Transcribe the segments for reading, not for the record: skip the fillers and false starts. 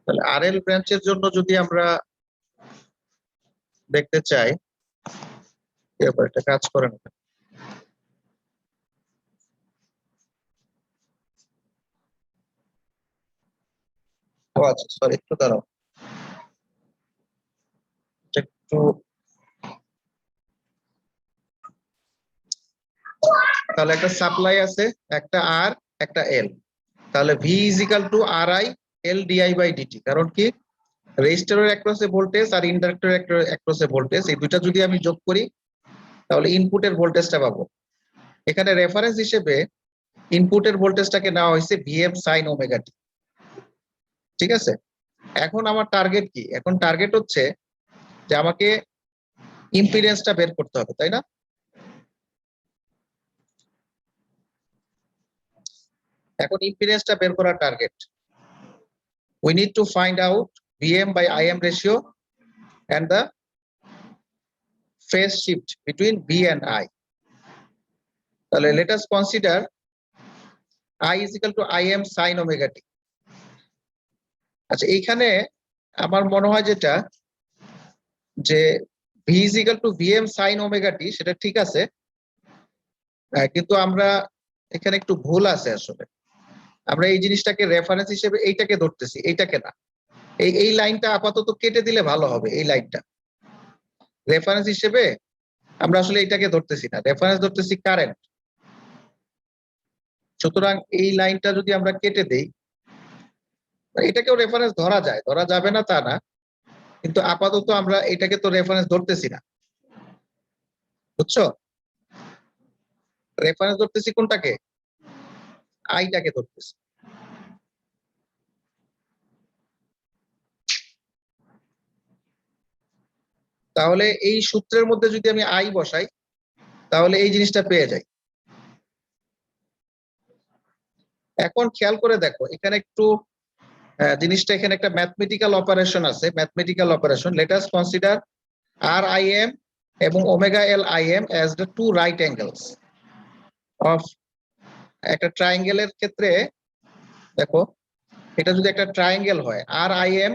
তাহলে আরএল ব্রাঞ্চের জন্য যদি আমরা দেখতে চাই এরপর একটা কাজ করে না ও আচ্ছা সরি একটু দাঁড়াও একটু তাহলে একটা সাপ্লাই আছে একটা আর একটা এল তাহলে V is equal to R I L D I by D T কারণ কি রেজিস্টারের অ্যাক্রসে ভোল্টেজ আর ইন্ডাক্টরের অ্যাক্রসে ভোল্টেজ এই দুইটা যদি আমি যোগ করি তাহলে ইনপুটের ভোল্টেজটা পাবো এখানে রেফারেন্স হিসেবে ইনপুটের ভোল্টেজটাকে নেওয়া হয়েছে ভিএম সাইন ওমেগা টি ঠিক আছে এখন আমার টার্গেট কি এখন টার্গেট হচ্ছে যে আমাকে ইম্পিডেন্সটা বের করতে হবে তাই না এখন ইম্পিডেন্সটা বের করার target we need to find out Vm by Im ratio and the phase shift between V and I তাহলে let us consider I is equal to Im sin omega t আচ্ছা এইখানে আমার মনে হয় যেটা যে V is equal to Vm sin omega t সেটা ঠিক আছে কিন্তু আমরা এখানে একটু ভুল আছে আসলে আমরা এই জিনিসটাকে রেফারেন্স হিসেবে এইটাকে ধরতেছি এইটাকে না এই লাইনটা আপাতত কেটে দিলে ভালো হবে এই লাইনটা রেফারেন্স হিসেবে আমরা আসলে এটাকে ধরতেছি না রেফারেন্স ধরতেছি কারেন্ট সুতরাং এই লাইনটা যদি আমরা কেটে দেই এটাকেও রেফারেন্স ধরা যায় ধরা যাবে না তা না কিন্তু আপাতত আমরা এটাকে তো রেফারেন্স ধরতেছি না বুঝছো রেফারেন্স ধরতেছি কোনটাকে আইটাকে ধরতেছি তাহলে এই সূত্রের মধ্যে যদি আমি আই বসাই তাহলে এই জিনিসটা পেয়ে যাই এখন খেয়াল করে দেখো এখানে একটু জিনিসটা এখানে একটা ম্যাথমেটিক্যাল অপারেশন আছে mathematical operation let us consider R I M এবং omega L I M as the two right angles of একটা ট্রায়াঙ্গেলের ক্ষেত্রে দেখো এটা যদি একটা ট্রায়াঙ্গেল হয় আর আই এম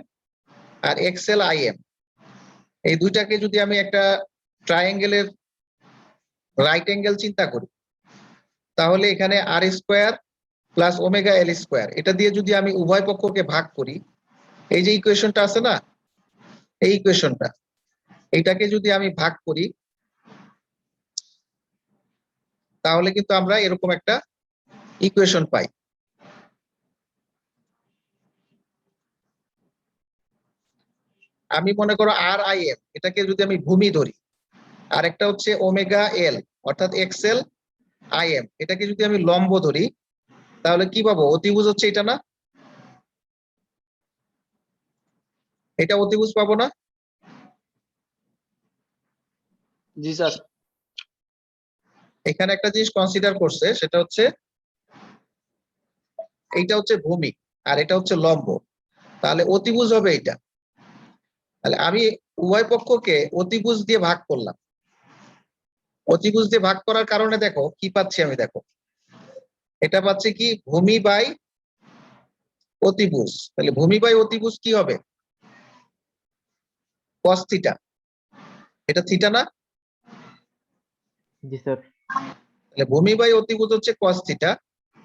আর এক্সেল আই এম এই দুইটাকে যদি আমি একটা ট্রায়াঙ্গেলের রাইট অ্যাঙ্গেল চিন্তা করি তাহলে এখানে R square plus omega L square এটা দিয়ে যদি আমি উভয় পক্ষকে ভাগ করি এই যে ইকুয়েশনটা আছে না এই ইকুয়েশনটা এইটাকে যদি আমি ভাগ করি তাহলে কিন্তু আমরা এরকম একটা ইকুয়েশন পাই আমি মনে করো আর আই এম এটাকে যদি আমি ভূমি ধরি আর একটা হচ্ছে ওমেগা এল অর্থাৎ এক্সেল আই এম এটাকে যদি আমি লম্ব ধরি তাহলে কি পাবো অতিভুজ হচ্ছে এটা না এটা অতিভুজ পাবো না জি স্যার এখানে একটা জিনিস কনসিডার করছে সেটা হচ্ছে এইটা হচ্ছে ভূমি আর এটা হচ্ছে লম্ব তাহলে অতিভুজ হবে এটা তাহলে আমি উভয় পক্ষকে অতিভুজ দিয়ে ভাগ করলাম অতিভুজ দিয়ে ভাগ করার কারণে দেখো কি পাচ্ছি আমি দেখো এটা পাচ্ছি কি ভূমি বাই অতিভুজ তাহলে ভূমি বাই অতিভুজ কি হবে cos থিটা এটা থিটা না জি স্যার তাহলে ভূমি বাই অতিভুজ হচ্ছে cos থিটা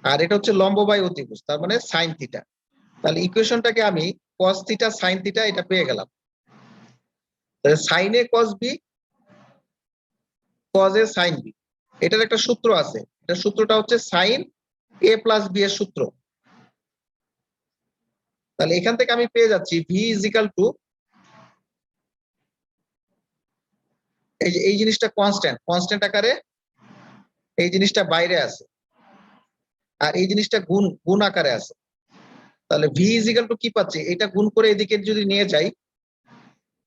আর এটা হচ্ছে লম্ব বাই অতিভুজ তার মানে sin থিটা তাহলে ইকুয়েশনটাকে আমি cos থিটা sin থিটা এটা পেয়ে গেলাম তাহলে sin a cos b cos a sin b এটার একটা সূত্র আছে এটা সূত্রটা হচ্ছে sin a প্লাস b এর সূত্র তাহলে এখান থেকে আমি পেয়ে যাচ্ছি v ইজ ইকাল টু এই জিনিসটা কনস্ট্যান্ট আকারে এই জিনিসটা বাইরে আছে আর এই জিনিসটা গুণ আকারে আছে তাহলে v ইজ ইকাল টু কি পাচ্ছি এটা গুণ করে এদিকে যদি নিয়ে যাই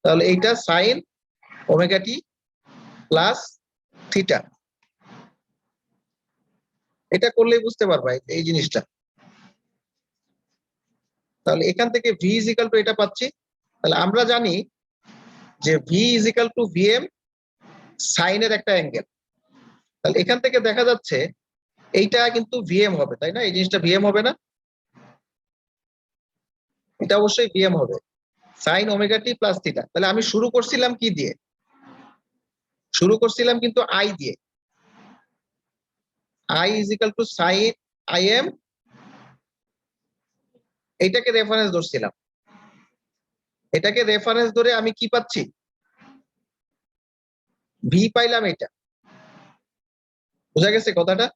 তাহলে এইটা sin omega T plus theta এটা করলেই বুঝতে পারবা এই জিনিসটা তাহলে এখান থেকে v ইজ ইকাল টু এটা পাচ্ছি তাহলে আমরা জানি যে v is equal to vm sine এর একটা অ্যাঙ্গেল তাহলে এখান থেকে দেখা যাচ্ছে এইটা কিন্তু vm হবে তাই না এই জিনিসটা vm হবে না এটা অবশ্যই বিএম হবে, sign omega T plus theta. তাহলে আমি শুরু করছিলাম কি দিয়ে? শুরু করছিলাম কিন্তু আই দিয়ে। I is equal to sine I M, এইটাকে রেফারেন্স ধরছিলাম। এটাকে রেফারেন্স ধরে আমি কি পাচ্ছি? ভি পাইলাম। এটা বোঝা গেছে কথাটা?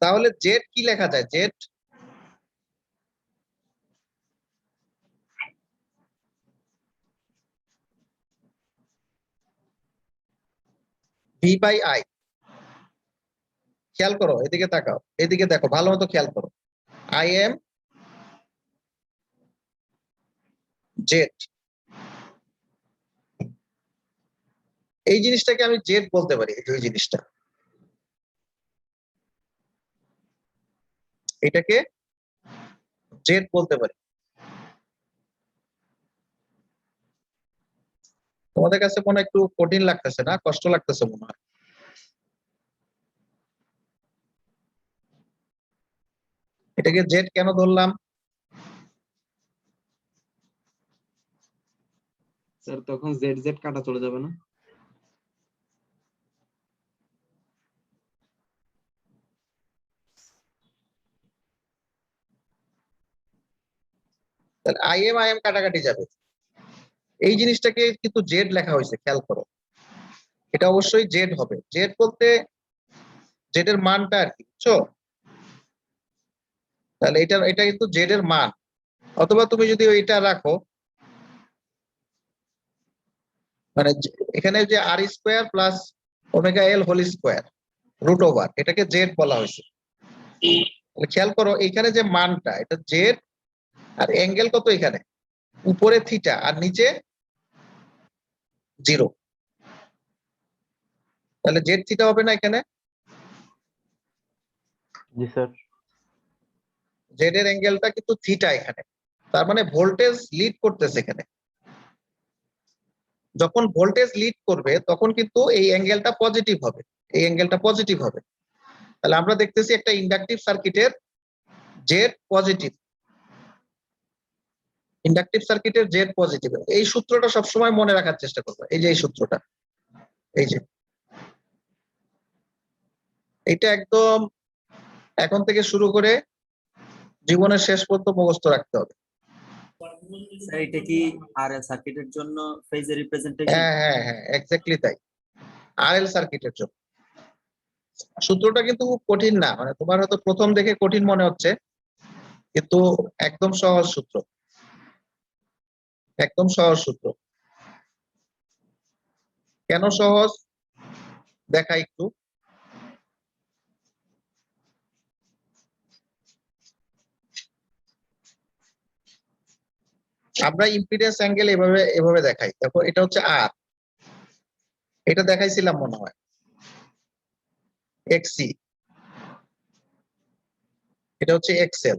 তাহলে জেড কি লেখা যায়? Z V by I. খেয়াল করো, এদিকে তাকাও, এদিকে দেখো, ভালো মতো খেয়াল করো। আই এম জেড, এই জিনিসটাকে আমি জেড বলতে পারি। এই জিনিসটা, এটাকে জেড বলতে পারি। তোমাদের কাছে মনে হয় একটু কঠিন লাগতেছে না? কষ্ট লাগতেছে মনে হয়। এটাকে জেড কেন ধরলাম? স্যার তখন জেড জেড কাটা চলে যাবে না? তাহলে আই এম কাটাকাটি যাবে। এই জিনিসটাকে কিন্তু জেড লেখা হয়েছে, খেয়াল করো। এটা অবশ্যই জেড হবে। জেড বলতে জেড এর মানটা আর কি, বুঝছো? তাহলে এটা কিন্তু জেড এর মান। অথবা তুমি যদি ওইটা রাখো, মানে এখানে যে R square plus omega L whole square root over, এটাকে জেড বলা হয়েছে। খেয়াল করো এখানে যে মানটা, এটা জেড। আর অ্যাঙ্গেল কত? এখানে উপরে থিটা আর নিচে 0। তাহলে জেড থিটা হবে না এখানে? জি স্যার। জেড এর অ্যাঙ্গেলটা কিন্তু থিটা এখানে। তার মানে ভোল্টেজ লিড করতেছে এখানে। যখন ভোল্টেজ লিড করবে তখন কিন্তু এই অ্যাঙ্গেলটা পজিটিভ হবে, এই অ্যাঙ্গেলটা পজিটিভ হবে। তাহলে আমরা দেখতেছি একটা ইন্ডাকটিভ সার্কিটের জেড পজিটিভ, ইন্ডাকটিভ সার্কিটের জেড পজিটিভ। এই সূত্রটা সবসময় মনে রাখার চেষ্টা করবে। এই যে এই সূত্রটা, এই যে এটা একদম এখন থেকে শুরু করে জীবনের শেষ পর্যন্ত মুখস্থ রাখতে হবে। স্যার এটা কি আরএল সার্কিটের জন্য ফেজের রিপ্রেজেন্টেশন? হ্যাঁ হ্যাঁ হ্যাঁ, এক্স্যাক্টলি তাই। আরএল সার্কিটের জন্য সূত্রটা কিন্তু খুব কঠিন না, মানে তোমার হয়তো প্রথম দেখে কঠিন মনে হচ্ছে, কিন্তু একদম সহজ সূত্র, একদম সহজ সূত্র। কেন সহজ দেখা একটু। আমরা ইম্পিডেন্স অ্যাঙ্গেল এভাবে এভাবে দেখাই। দেখো এটা হচ্ছে আর, এটা দেখাইছিলাম মনে হয় এক্সি, এটা হচ্ছে এক্সেল,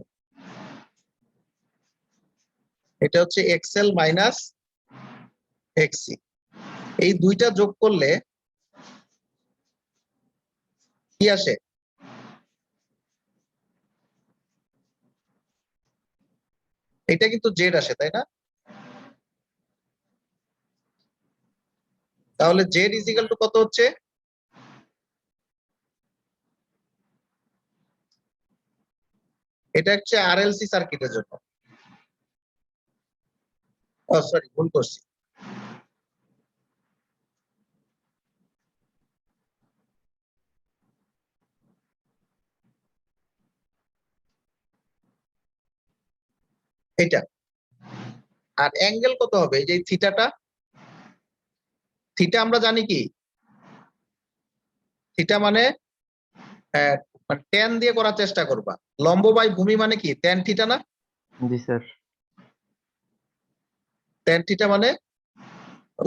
এটা হচ্ছে এক্সেল মাইনাস এক্সি। এই দুইটা যোগ করলে কি আসে? এটা কিন্তু জেড আসে, তাই না? তাহলে জেড ইজ ইকাল টু কত হচ্ছে? এটা হচ্ছে আরএলসি সার্কিটের জন্য। ও সরি, ভুল করছি। এটা আর অ্যাঙ্গেল কত হবে? এই যে থিটাটা, থিটা আমরা জানি কি? থিটা মানে ট্যান দিয়ে করার চেষ্টা করবা। লম্ব বাই ভূমি মানে কি? ট্যান থিটা না? জি স্যার। ট্যান থিটা মানে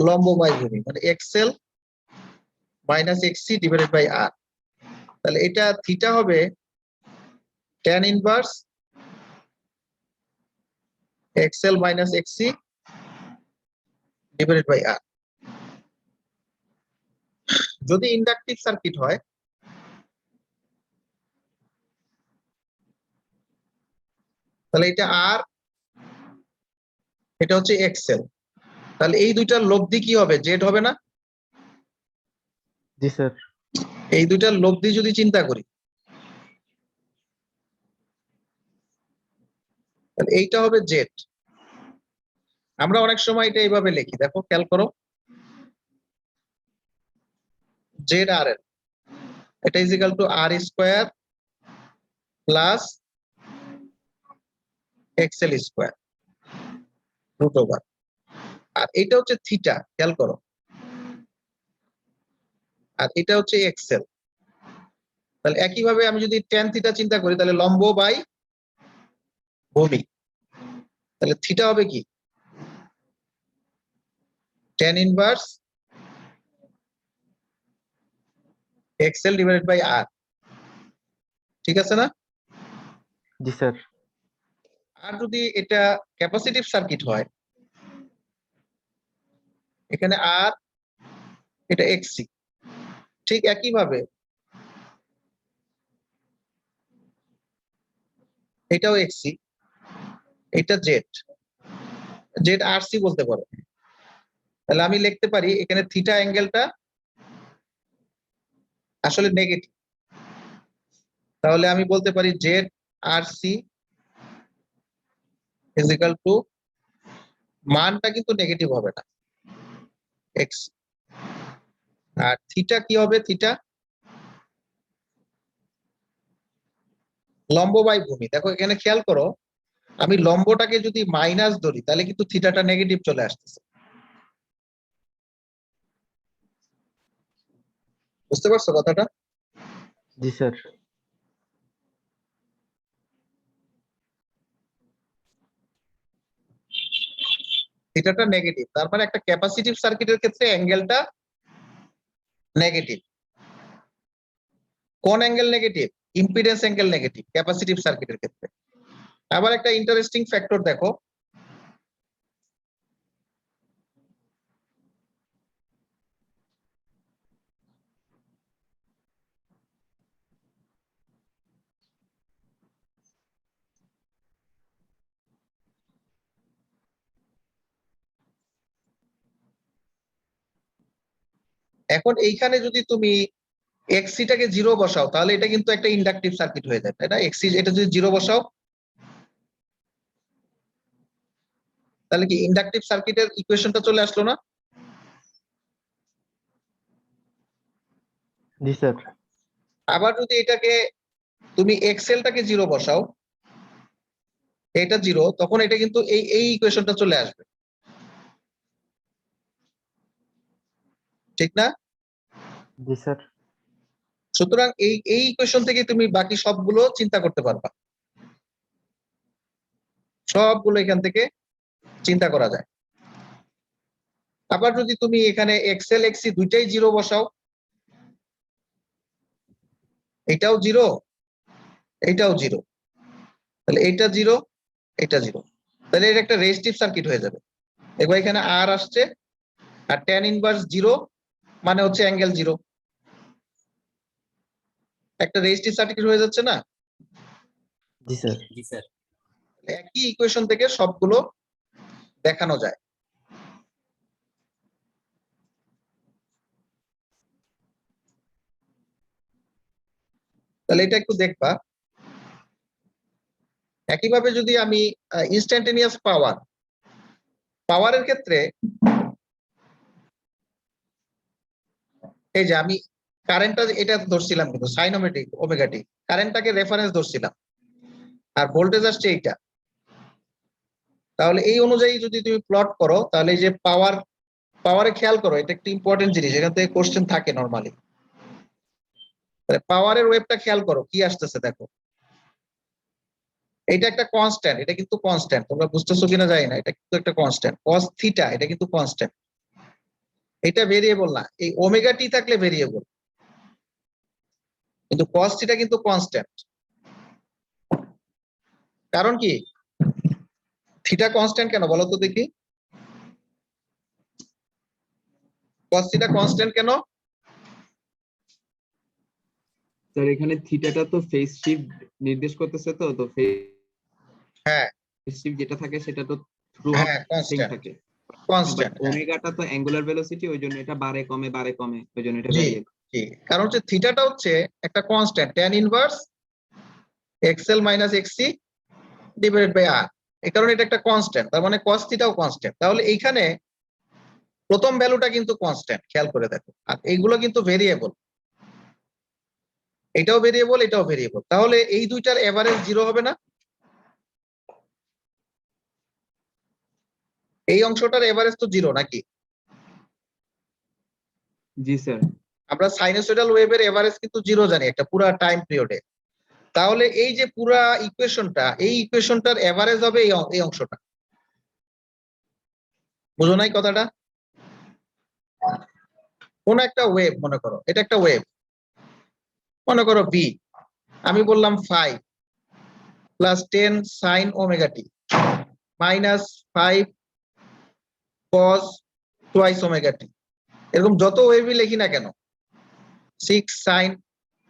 লম্ব বাই ভূমি, মানে XL minus XC divided by R. তাহলে এটা থিটা হবে tan inverse XL minus XC divided by R. যদি ইন্ডাকটিভ সার্কিট হয় তাহলে এটা আর, এটা হচ্ছে এক্সেল। তাহলে এই দুইটার লব্ধি কি হবে? জেড হবে না? জি স্যার। এই দুইটার লব্ধি যদি চিন্তা করি, তাহলে এইটা হবে জেড। আমরা অনেক সময় এটা এইভাবে লিখি, দেখো খেয়াল করো, জেড আর এল, এটা is equal to R square plus XL square root over. আর এটা হচ্ছে থিটা, খেয়াল করো, আর এটা হচ্ছে এক্সেল। তাহলে একইভাবে আমি যদি ট্যান থিটা চিন্তা করি, তাহলে লম্ব বাই ভূমি, তাহলে থিটা হবে কি? Tan inverse XL divided by R. ঠিক আছে না? জি স্যার। আর যদি এটা ক্যাপাসিটিভ সার্কিট হয়, এখানে আর, এটা এক্সসি, ঠিক একইভাবে এটাও এক্সসি, এটা জেড, জেড আর সি বলতে পারো। তাহলে আমি লিখতে পারি এখানে থিটা অ্যাঙ্গেলটা আসলে নেগেটিভ, তাহলে আমি বলতে পারি Z R C is equal to, মানটা কিন্তু নেগেটিভ হবে না, এক্স। আর থিটা কি হবে? থিটা লম্ব বাই ভূমি। দেখো এখানে খেয়াল করো, আমি লম্বটাকে যদি মাইনাস ধরি, তাহলে কিন্তু থিটাটা নেগেটিভ চলে আসতেছে। বুঝতে পারছো কথাটা? জি স্যার। থিটাটা নেগেটিভ, তার মানে একটা ক্যাপাসিটিভ সার্কিটের ক্ষেত্রে অ্যাঙ্গেলটা নেগেটিভ। কোন angle negative? Impedance angle negative capacitive সার্কিটের ক্ষেত্রে। আবার একটা ইন্টারেস্টিং ফ্যাক্টর দেখো, এখন এইখানে যদি তুমি এক্সিটাকে জিরো বসাও, তাহলে এটা কিন্তু একটা ইন্ডাকটিভ সার্কিট হয়ে যায়, তাই না? এক্সি এটা যদি জিরো বসাও, তাহলে কি ইন্ডাকটিভ সার্কিটের ইকুয়েশনটা চলে আসলো না? জি স্যার। আবার যদি এটাকে তুমি এক্সেলটাকে জিরো বসাও, এটা জিরো, তখন এটা কিন্তু এই এই ইকুয়েশনটা চলে আসবে, ঠিক না? জি স্যার। সুতরাং এই এই ইকুয়েশন থেকে তুমি বাকি সবগুলো চিন্তা করতে পারবা, সবগুলো এখান থেকে চিন্তা করা যায়। আবার যদি তুমি এখানে এক্সেল এক্সি দুইটাই জিরো বসাও, এটাও জিরো, এটাও জিরো, তাহলে এটা জিরো, এটা জিরো, তাহলে এটা একটা রেজিস্টিভ সার্কিট হয়ে যাবে। এবার এখানে আর আসছে, আর ট্যান ইনভার্স জিরো মানে হচ্ছে অ্যাঙ্গেল জিরো, একটা রেজিস্টিভ সার্কিট হয়ে যাচ্ছে না? জি স্যার। জি স্যার। একই ইকুয়েশন থেকে সবগুলো দেখানো যায়। তাহলে এটা একটু দেখবা। একইভাবে যদি আমি ইনস্ট্যান্টেনিয়াস পাওয়ারের ক্ষেত্রে, এই যে আমি কারেন্টটা এটা ধরছিলাম কিন্তু সাইনোমেটিক ওমেগাটি, কারেন্টটাকে রেফারেন্স ধরছিলাম, আর ভোল্টেজ আসছে এইটা। তাহলে এই অনুযায়ী যদি তুমি প্লট করো, তাহলে এই যে পাওয়ারে খেয়াল করো, এটা একটা ইম্পর্টেন্ট জিনিস, এখান থেকে কোশ্চেন থাকে নরমালি। পাওয়ারের ওয়েভটা খেয়াল করো কি আসতেছে, দেখো এটা একটা কনস্ট্যান্ট, এটা কিন্তু কনস্ট্যান্ট, তোমরা বুঝতেছো কিনা জানি না, এটা কিন্তু একটা কনস্ট্যান্ট কস থিটা, এটা কিন্তু কনস্ট্যান্ট, এটা ভেরিয়েবল না। এই ওমেগা টি থাকলে ভেরিয়েবল, কিন্তু কস থিটা কিন্তু কনস্ট্যান্ট। কারণ কি থিটা কনস্ট্যান্ট কেন বলো তো দেখি? কস থিটা কনস্ট্যান্ট কেন? স্যার এখানে থিটাটা তো ফেজ শিফট নির্দেশ করতেছে, তো তো হ্যাঁ রিসিভ যেটা থাকে সেটা তো থ্রু হ্যাঁ সেম কনস্ট্যান্ট থাকে, বাট কনস্ট্যান্ট ওমেগাটা তো অ্যাঙ্গুলার ভেলোসিটি, ওই জন্য এটা বাড়ে কমে, ওই জন্য এটা জি ভ্যারিয়েবল। জি, কারণ হচ্ছে থিটাটা হচ্ছে একটা constant, tan inverse XL minus XC divided by R, এই কারণে এটা একটা কনস্ট্যান্ট, তার মানে cos থিটাও কনস্ট্যান্ট। তাহলে এইখানে প্রথম ভ্যালুটা কিন্তু কনস্ট্যান্ট, খেয়াল করে দেখো, আর এইগুলো কিন্তু ভেরিয়েবল, এটাও ভেরিয়েবল এটাও ভেরিয়েবল, তাহলে এই দুইটার এভারেজ জিরো হবে না? এই অংশটার এভারেজ তো জিরো নাকি? জি স্যার। আমরা সাইনোসয়েডাল ওয়েভের এভারেজ কিন্তু জিরো জানি একটা পুরা টাইম পিরিয়ডে, তাহলে এই যে পুরা ইকুয়েশনটা, এই ইকুয়েশনটার এভারেজ হবে এই অংশটা। বুঝো নাই কথাটা? কোন একটা ওয়েভ, মনে করো এটা একটা ওয়েভ, মনে করো ভি, আমি বললাম 5 plus 10 sign omega T minus 5 কস টুয়াইস ওমেগা টি, এরকম যত ওয়েভই লিখি না কেন 6 সাইন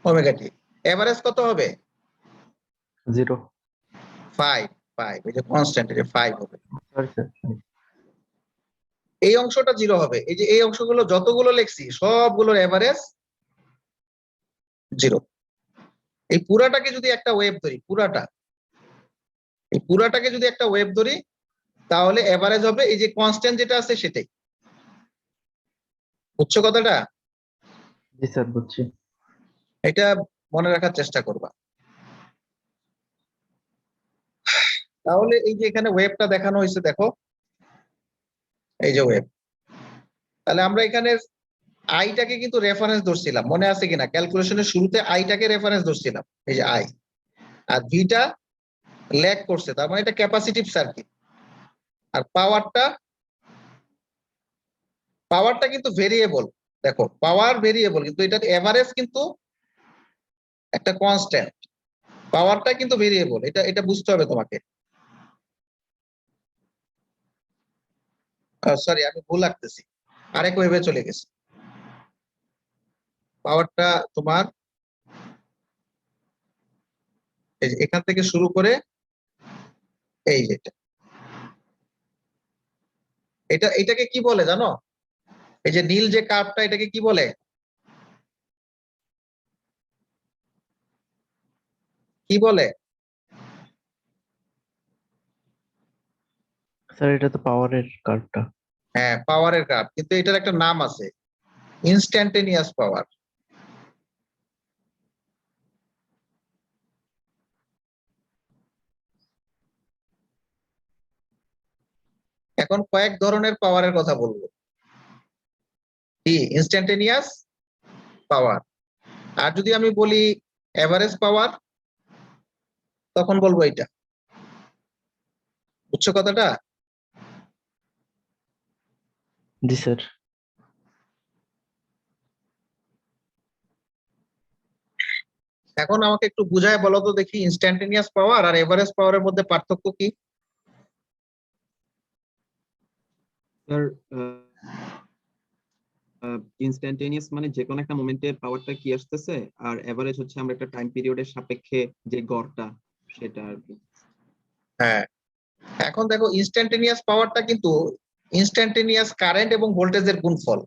ওমেগা টি, এভারেজ কত হবে? 0. 5 5, এই যে কনস্ট্যান্ট, এই যে 5 হবে। Sorry, sir. এই অংশটা জিরো হবে, এই যে এই অংশগুলো যতগুলো লিখছি সবগুলোর এভারেজ জিরো। এই পুরাটাকে যদি একটা ওয়েভ ধরি, এই পুরাটাকে যদি একটা ওয়েভ ধরি, তাহলে এভারেজ হবে এই যে কনস্ট্যান্ট যেটা আছে সেটাই। বুঝছো কথাটা? জি স্যার, বুঝছি। এটা মনে রাখার চেষ্টা করবা। তাহলে এই যে এখানে ওয়েভটা দেখানো হয়েছে, দেখো এই যে ওয়েভ, তাহলে আমরা এখানে আইটাকে কিন্তু রেফারেন্স ধরছিলাম, মনে আছে কিনা? ক্যালকুলেশনের শুরুতে আইটাকে রেফারেন্স ধরছিলাম, এই যে আই, আর ভিটা ল্যাগ করছে, তার মানে এটা ক্যাপাসিটিভ সার্কিট। আর পাওয়ারটা কিন্তু ভেরিয়েবল, দেখো পাওয়ার ভেরিয়েবল, কিন্তু এটার এভারেজ কিন্তু একটা কনস্ট্যান্ট, পাওয়ারটা কিন্তু ভেরিয়েবল, এটা এটা বুঝতে হবে তোমাকে। সরি, আমি ভুল লাগতেছি, আরেক ওয়েভে চলে গেছি। পাওয়ারটা তোমার এই যে এখান থেকে শুরু করে এই যেটা, এটাকে কি বলে জানো? এই যে নীল যে কার্ভটা, এটাকে কি বলে? কি বলে? স্যার, এটা তো পাওয়ারের কার্ভটা। হ্যাঁ পাওয়ারের কার্ভ, কিন্তু এটার একটা নাম আছে, ইনস্ট্যান্টেনিয়াস পাওয়ার। এখন কয়েক ধরনের পাওয়ারের কথা বলবো, কি ইনস্ট্যান্টেনিয়াস পাওয়ার, আর যদি আমি বলি এভারেজ পাওয়ার, তখন বলবো এটা। বুঝছো কথাটা? জি স্যার। এখন আমাকে একটু বুঝায় বলো তো দেখি, ইনস্ট্যান্টেনিয়াস পাওয়ার আর এভারেজ পাওয়ারের মধ্যে পার্থক্য কি? স্যার ইনস্ট্যান্টেনিয়াস মানে যে কোনো একটা মোমেন্টের পাওয়ারটা কি আসতেছে, আর এভারেজ হচ্ছে আমরা একটা টাইম পিরিয়ডের সাপেক্ষে যে গড়টা সেটা আর কি। হ্যাঁ, এখন দেখো ইনস্ট্যান্টেনিয়াস পাওয়ারটা কিন্তু ইনস্ট্যান্টেনিয়াস কারেন্ট এবং ভোল্টেজের গুণফল।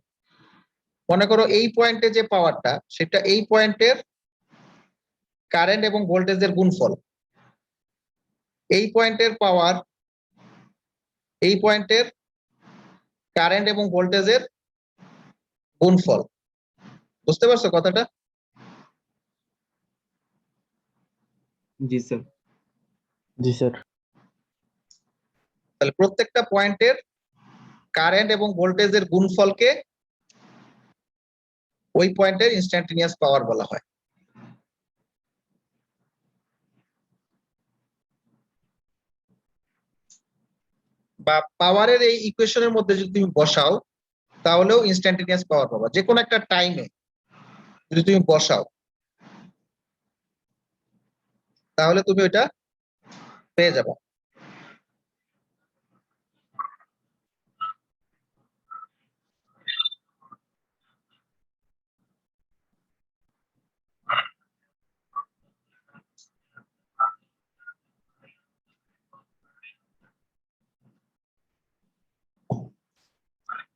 মনে করো এই পয়েন্টে যে পাওয়ারটা, সেটা এই পয়েন্টের কারেন্ট এবং ভোল্টেজের গুণফল। এই পয়েন্টের পাওয়ার এই পয়েন্টের কারেন্ট এবং ভোল্টেজের গুণফল। বুঝতে পারছো কথাটা? জি স্যার। জি স্যার। তাহলে প্রত্যেকটা পয়েন্টের কারেন্ট এবং ভোল্টেজের গুণফলকে ওই পয়েন্টের ইনস্ট্যান্টেনিয়াস পাওয়ার বলা হয়। বা পাওয়ারের এই ইকুয়েশনের মধ্যে যদি তুমি বসাও, তাহলেও ইনস্ট্যান্টেনিয়াস পাওয়ার পাবা, যে কোনো একটা টাইমে যদি তুমি বসাও, তাহলে তুমি ওইটা পেয়ে যাবে।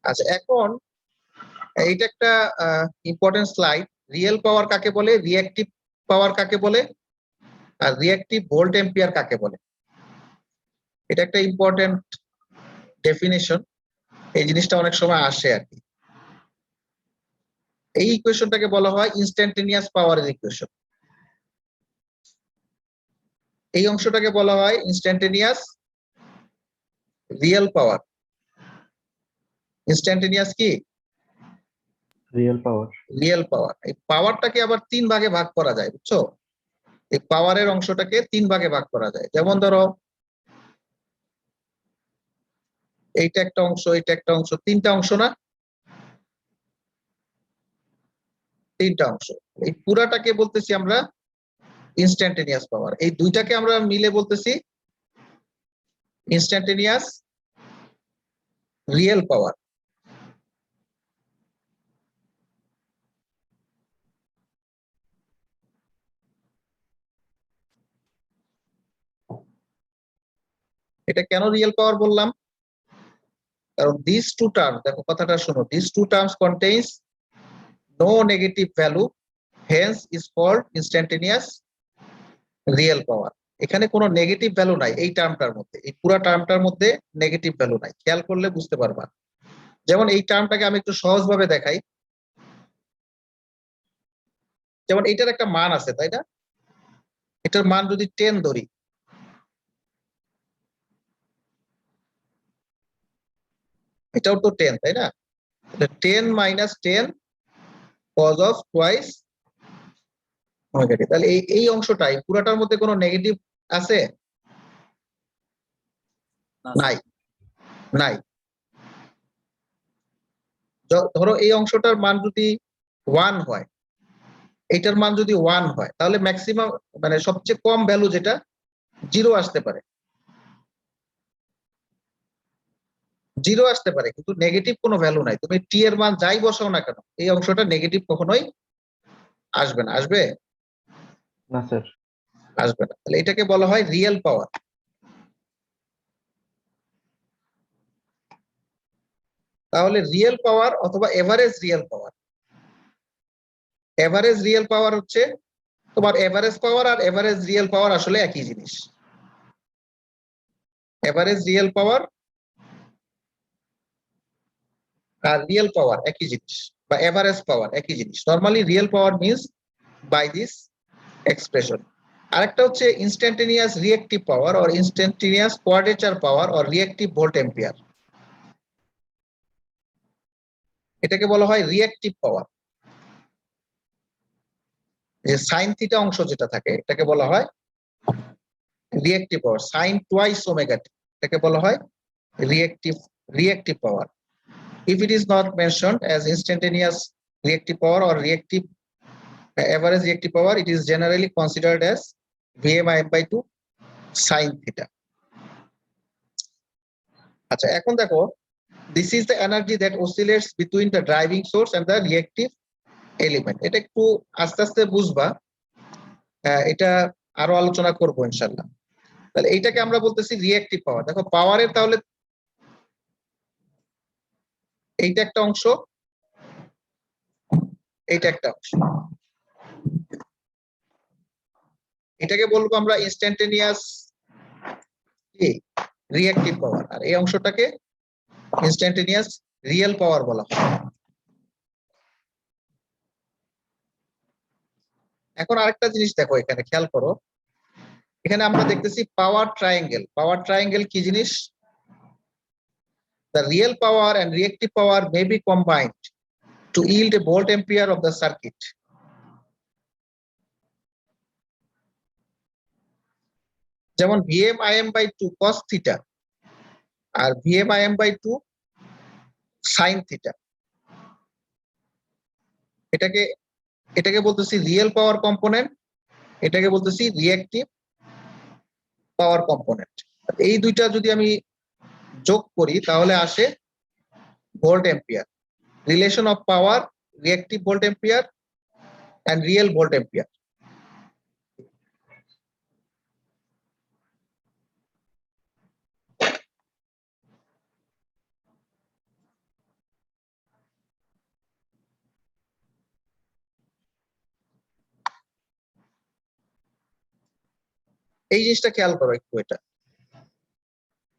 আচ্ছা, এখন এইটা একটা ইম্পর্টেন্ট স্লাইড। রিয়েল পাওয়ার কাকে বলে, রিঅ্যাক্টিভ পাওয়ার কাকে বলে, আর রিঅ্যাক্টিভ ভোল্ট এম্পিয়ার কাকে বলে? এটা একটা ইম্পর্টেন্ট ডেফিনেশন। এই জিনিসটা অনেক সময় আসে আর কি। এই ইকুয়েশনটাকে বলা হয় ইনস্ট্যান্টেনিয়াস পাওয়ারের ইকুয়েশন। এই অংশটাকে বলা হয় ইনস্ট্যান্টেনিয়াস রিয়েল পাওয়ার। ইনস্ট্যান্টেনিয়াস কি? Real power. Real power. এই পাওয়ারটাকে আবার 3 ভাগে ভাগ করা যায়, বুঝছো? এই পাওয়ারের অংশটাকে 3 ভাগে ভাগ করা যায়। যেমন ধরো এইটা একটা অংশ, এটা একটা অংশ, 3টা অংশ না? 3টা অংশ। এই পুরাটাকে বলতেছি আমরা ইনস্ট্যান্টেনিয়াস পাওয়ার। এই দুইটাকে আমরা মিলে বলতেছি ইনস্ট্যান্টেনিয়াস রিয়েল পাওয়ার। এটা কেন রিয়েল পাওয়ার বললাম? কারণ দিস টু টার্ম, দেখো কথাটা শোনো, this two terms contains no negative value, hence is called instantaneous real power. এখানে কোনো নেগেটিভ ভ্যালু নাই এই টার্মটার মধ্যে, এই পুরো টার্মটার মধ্যে নেগেটিভ ভ্যালু নাই। খেয়াল করলে বুঝতে পারবা। যেমন এই টার্মটাকে আমি একটু সহজভাবে দেখাই। যেমন এইটার একটা মান আছে, তাই না? এটার মান যদি 10 ধরি, এটাও তো 10, তাই না? 10 minus 10 cos of twice omega T. তাহলে এই অংশটাই পুরাটার মধ্যে কোনো নেগেটিভ আছে? নাই, নাই। ধরো এই অংশটার মান যদি 1 হয়, এইটার মান যদি 1 হয়, তাহলে ম্যাক্সিমাম মানে সবচেয়ে কম ভ্যালু যেটা 0 আসতে পারে। 0 আসতে পারে, কিন্তু নেগেটিভ কোনো ভ্যালু নাই। তুমি টি এর মান যাই বসাও না কেন, এই অংশটা নেগেটিভ কখনোই আসবে না। আসবে? না স্যার। আসবে না। তাহলে এটাকে বলা হয় রিয়েল পাওয়ার। তাহলে রিয়েল পাওয়ার অথবা average real power. Average real power হচ্ছে তোমার এভারেজ পাওয়ার আর এভারেজ রিয়েল পাওয়ার আসলে একই জিনিস। এভারেজ রিয়েল পাওয়ার আর রিয়েল পাওয়ার একই জিনিস, বা এভারেজ পাওয়ার একই জিনিস। Normally real power means by this expression. আরেকটা হচ্ছে instantaneous reactive power or instantaneous quadrature power or reactive volt ampere. এটাকে বলা হয় রিঅ্যাক্টিভ পাওয়ার। যে সাইন থিটা অংশ যেটা থাকে, এটাকে বলা হয় রিঅ্যাক্টিভ পাওয়ার। সাইন টুয়াইস ওমেগা টি, এটাকে বলা হয় reactive power. If it is not mentioned as instantaneous reactive power or reactive average reactive power, it is generally considered as Vm/2 sin theta. আচ্ছা, এখন দেখো, this is the energy that oscillates between the driving source and the reactive element. এটা একটু আস্তে আস্তে বুঝবা, এটা আরো আলোচনা করব ইনশাআল্লাহ। তাহলে এইটাকে আমরা বলতেছি রিঅ্যাক্টিভ পাওয়ার। দেখো পাওয়ারের তাহলে এইটা একটা অংশ, এইটা একটা অংশ। এটাকে বলবো আমরা ইনস্ট্যান্টেনিয়াস রিঅ্যাক্টিভ পাওয়ার, আর এই অংশটাকে ইনস্ট্যান্টেনিয়াস রিয়েল পাওয়ার বলা হয়। এখন আরেকটা জিনিস দেখো, এখানে খেয়াল করো, এখানে আমরা দেখতেছি পাওয়ার ট্রায়াঙ্গেল। পাওয়ার ট্রায়াঙ্গেল কি জিনিস? The real power and reactive power may be combined to yield a volt ampere of the circuit. যেমন Vm/2 cos theta আর Vm/2 sin theta। এটাকে এটাকে বলতেছি রিয়েল পাওয়ার কম্পোনেন্ট, এটাকে বলতেছি রিঅ্যাক্টিভ পাওয়ার কম্পোনেন্ট। এই দুইটা যদি আমি যোগ করি তাহলে আসে volt ampere. Relation of power, reactive volt ampere and real volt ampere. এই জিনিসটা খেয়াল করো একটু, এটা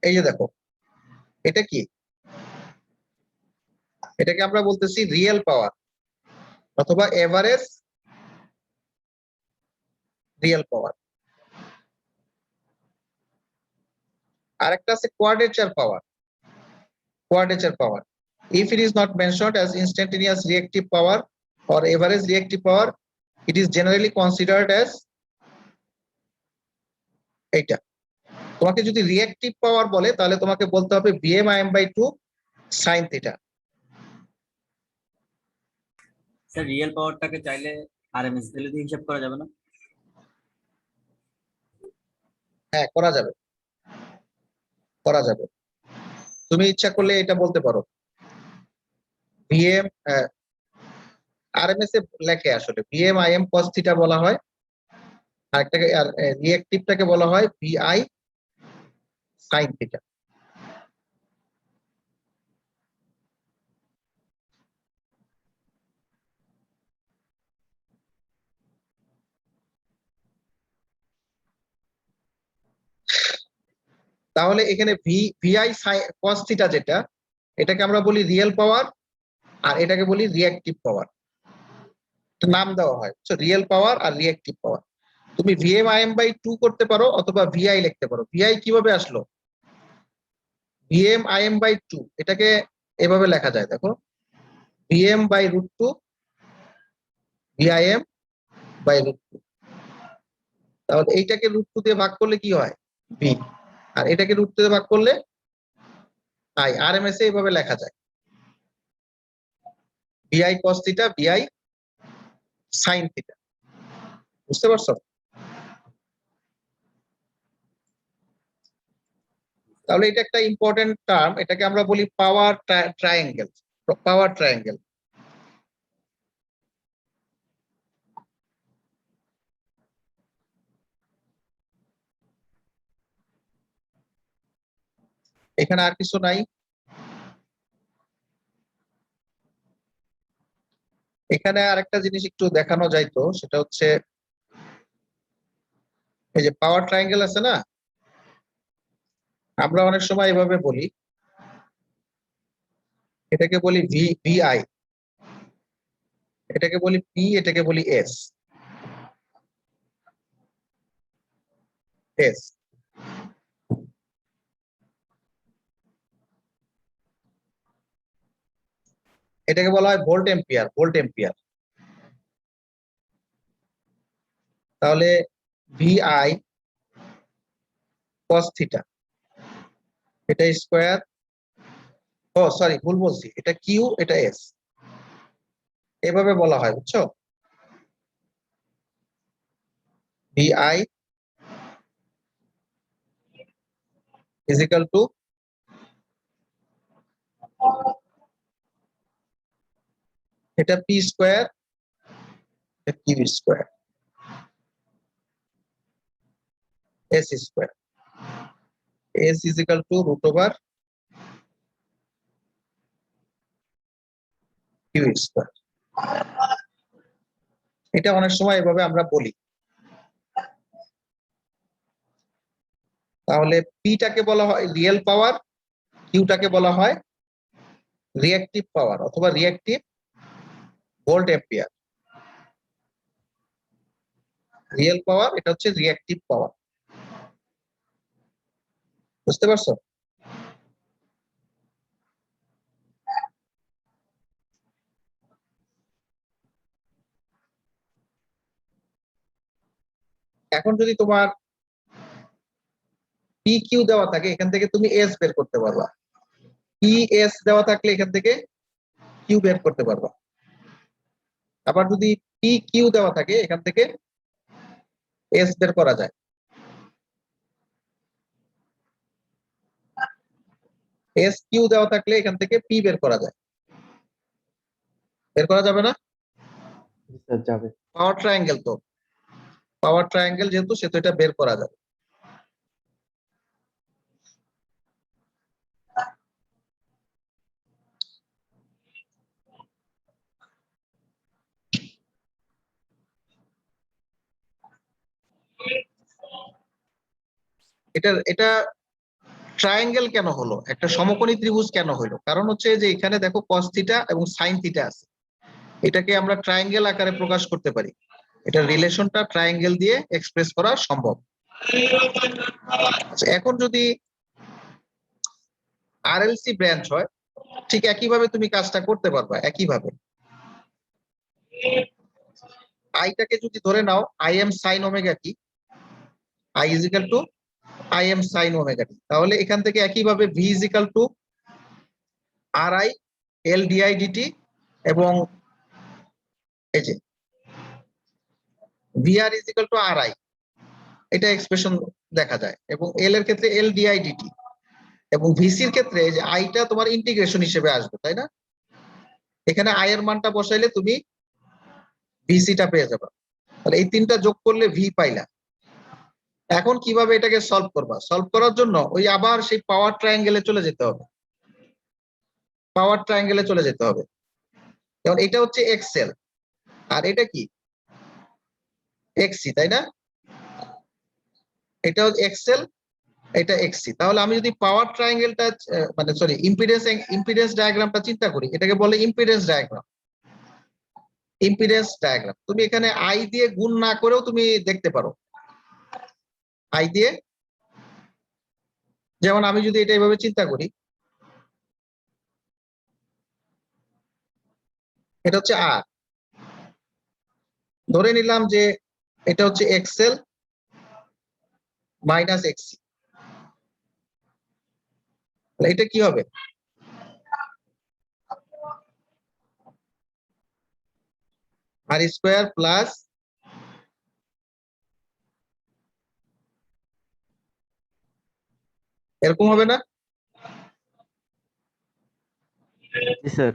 এই যে দেখো, এটা কি, এটাকে আমরা বলতেছি রিয়েল পাওয়ার অথবা এভারেজ রিয়েল পাওয়ার। আরেকটা আছে quadrature power. Quadrature power, if it is not mentioned as instantaneous reactive power or average reactive power, it is generally considered as এইটা। তোমাকে যদি রিঅ্যাক্টিভ পাওয়ার বলে তাহলে তোমাকে বলতে হবে Vm Im/2 sin theta. Sir real পাওয়ারটাকে চাইলে আরএমএস ভ্যালু দিয়ে হিসাব করা যাবে না? হ্যাঁ, করা যাবে, করা যাবে। তুমি ইচ্ছা করলে এটা বলতে পারো Vm আরএমএস এ লেখে আসলে Vm Im cos থিটা বলা হয়, আরেকটাকে আর রিঅ্যাক্টিভটাকে বলা হয় Vi sin থিটা। তাহলে এখানে VI cos থিটা যেটা, এটাকে আমরা বলি রিয়েল পাওয়ার আর এটাকে বলি রিঅ্যাক্টিভ পাওয়ার। নাম দেওয়া হয় রিয়েল পাওয়ার আর রিঅ্যাক্টিভ পাওয়ার। তুমি Vm Im/2 করতে পারো অথবা VI লিখতে পারো। VI কিভাবে আসলো, Vm Im/2 এটাকে এভাবে লেখা যায়, দেখো Vm/√2 Vim/√2। তাহলে এইটাকে √2 দিয়ে ভাগ করলে কি হয়, V, আর এটাকে √2 দিয়ে ভাগ করলে I। আরএমএস এ এইভাবে লেখা যায় VI cos theta VI sin theta. বুঝতে পারছো? তাহলে এটা একটা ইম্পর্টেন্ট টার্ম, এটাকে আমরা বলি পাওয়ার ট্রায়াঙ্গেল। পাওয়ার ট্রায়াঙ্গেল। এখানে আর কিছু নাই। এখানে আরেকটা জিনিস একটু দেখানো যাইতো, সেটা হচ্ছে এই যে পাওয়ার ট্রায়াঙ্গেল আছে না, আমরা অনেক সময় এভাবে বলি, এটাকে বলি VI, এটাকে বলি P, এটাকে বলি S। এটাকে বলা হয় ভোল্ট এম্পিয়ার, ভোল্ট এম্পিয়ার। তাহলে VI cos থিটা, এটা স্কোয়ার, ও সরি ভুল বলছি, এটা কিউ এটা এস, এভাবে বলা হয়, বুঝছো? VI is equal to এটা পি স্কোয়ার, এটা Q square, S square. S is equal to √ওভার কিউ স্কোয়ার। এটা অনেক সময় এভাবে আমরা বলি। তাহলে পিটাকে বলা হয় রিয়েল পাওয়ার, কিউটাকে বলা হয় রিঅ্যাক্টিভ পাওয়ার অথবা reactive volt ampere. Real power এটা হচ্ছে রিঅ্যাক্টিভ পাওয়ার। বুঝতে পারছো? এখন যদি তোমার পি কিউ দেওয়া থাকে, এখান থেকে তুমি এস বের করতে পারবা। পি এস দেওয়া থাকলে এখান থেকে কিউ বের করতে পারবা। আবার যদি পি কিউ দেওয়া থাকে এখান থেকে এস বের করা যায়। এস কিউ দেওয়া থাকলে এখান থেকে পি বের করা যায়। বের করা যাবে না? স্যার যাবে। পাওয়ার ট্রায়াঙ্গেল তো, পাওয়ার ট্রায়াঙ্গেল যেহেতু, সেহেতু এটা বের করা যাবে। এটা ট্রায়াঙ্গেল কেন হলো, একটা সমকোণী ত্রিভুজ কেন হলো? কারণ হচ্ছে যে এখানে দেখো cos থিটা এবং sin থিটা আছে, এটাকে আমরা ট্রায়াঙ্গেল আকারে প্রকাশ করতে পারি। এটা রিলেশনটা ট্রায়াঙ্গেল দিয়ে এক্সপ্রেস করা সম্ভব। আচ্ছা, এখন যদি আরএলসি ব্রাঞ্চ হয়, ঠিক একইভাবে তুমি কাজটা করতে পারবা। একইভাবে আইটাকে যদি ধরে নাও I M sine omega T, I is equal to I M sine omega T, তাহলে এখান থেকে একইভাবে V is equal to R I L DI DT, এবং এই যে V R is equal to R I, এটা এক্সপ্রেশন দেখা যায়। এবং এল এর ক্ষেত্রে এল ডিআই ডিটি, এবং ভিসির ক্ষেত্রে যে আইটা তোমার ইন্টিগ্রেশন হিসেবে আসবে, তাই না? এখানে আই এর মানটা বসাইলে তুমি ভিসিটা পেয়ে যাবে। তাহলে এই তিনটা যোগ করলে ভি পাইলা। এখন কিভাবে এটাকে সলভ করবা? সলভ করার জন্য ওই আবার সেই পাওয়ার ট্রায়াঙ্গেলে চলে যেতে হবে। পাওয়ার ট্রায়াঙ্গেলে চলে যেতে হবে। যেমন এটা হচ্ছে এক্সেল আর এটা কি এক্সি, তাই না? এটা হচ্ছে এক্সেল, এটা এক্সি। তাহলে আমি যদি পাওয়ার ট্রায়াঙ্গেলটা মানে সরি ইম্পিডেন্স ডায়াগ্রামটা চিন্তা করি, এটাকে বলে ইম্পিডেন্স ডায়াগ্রাম। ইম্পিডেন্স ডায়াগ্রাম তুমি এখানে আই দিয়ে গুণ না করেও তুমি দেখতে পারো। আই দিয়ে, যেমন আমি যদি এটা এইভাবে চিন্তা করি, এটা হচ্ছে আর, ধরে নিলাম যে এটা হচ্ছে এক্সেল মাইনাস এক্সি, এটা কি হবে? আর স্কোয়ার প্লাস এরকম হবে না? জি স্যার।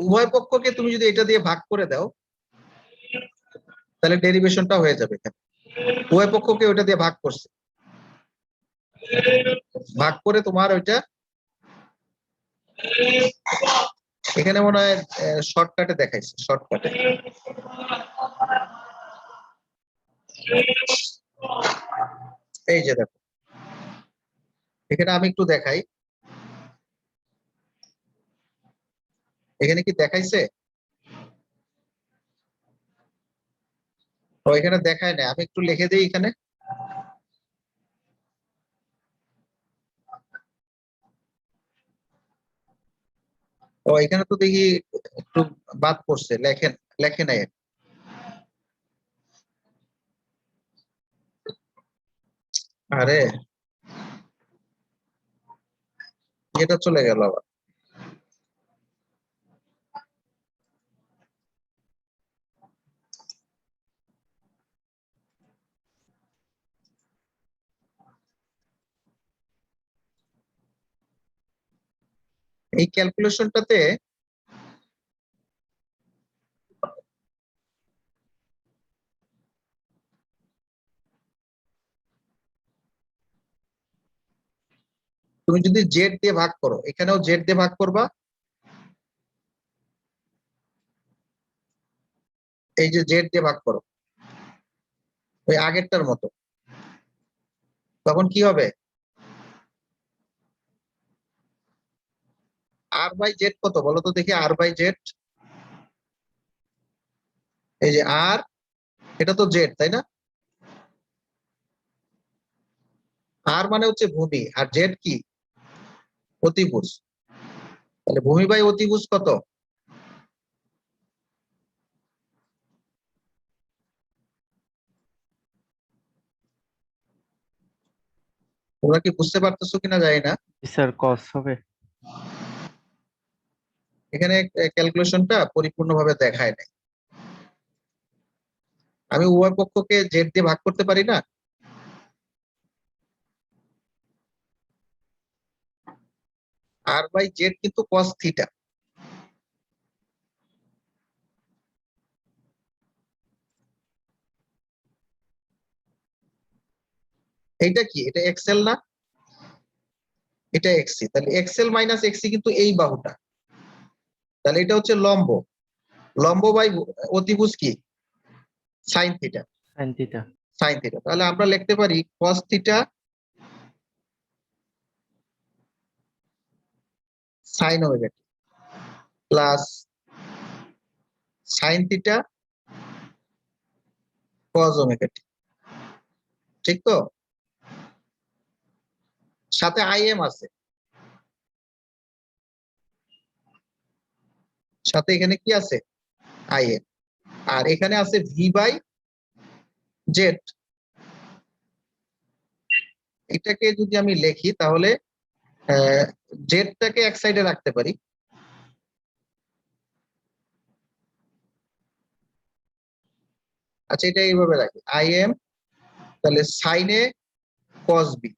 উভয় পক্ষকে তুমি যদি এটা দিয়ে ভাগ করে দাও, তাহলে ডেরিভেশনটা হয়ে যাবে। এখানে উভয় পক্ষকে ওইটা দিয়ে ভাগ করছে, ভাগ করে তোমার ওইটা এখানে মনে হয় শর্টকাটে দেখাইছে। শর্টকাটে এই যে দেখো, এখানে আমি একটু দেখাই, এখানে কি দেখাইছে? ও এখানে দেখায় না, আমি একটু লিখে দিই এখানে। ও এখানে তো দেখি একটু বাদ পড়ছে, লেখেন লেখে নাই। আরে এটা চলে গেল আবার। এই ক্যালকুলেশনটাতে তুমি যদি জেড দিয়ে ভাগ করো, এখানেও জেড দিয়ে ভাগ করবা, এই যে জেড দিয়ে ভাগ করো ওই আগেরটার মতো, তখন কি হবে? আর বাই জেড কত বলো তো দেখি? আর বাই জেড, এই যে আর, এটা তো জেড, তাই না? আর মানে হচ্ছে ভূমি, আর জেড কি? অতিভুজ। তাহলে ভূমি বাই অতিভুজ কত? তোমরা কি বুঝতে পারতেছো কিনা জানি না। জি স্যার, কস হবে। এখানে ক্যালকুলেশনটা পরিপূর্ণভাবে দেখায় নাই। আমি উভয় পক্ষকে জেড দিয়ে ভাগ করতে পারি না? আর বাই জেড কিন্তু কস থিটা। এইটা কি? এটা এক্সেল না? এটা এক্সি। তাহলে এক্সেল মাইনাস এক্সি কিন্তু এই বাহুটা, তাহলে এটা হচ্ছে লম্ব। লম্ব বাই অতিভুজ কি? Sine theta. Sine theta. Sine theta. তাহলে আমরা লিখতে পারি cos theta sine omega T plus sine theta cos omega T, ঠিক তো? সাথে আইএম আছে, সাথে এখানে কি আছে? আইএম। আর এখানে আছে ভি বাই জেড। এটাকে যদি আমি লিখি তাহলে জেডটাকে এক সাইডে রাখতে পারি, আচ্ছা এটা এইভাবে রাখি, আইএম তাহলে সাইনে কস বি,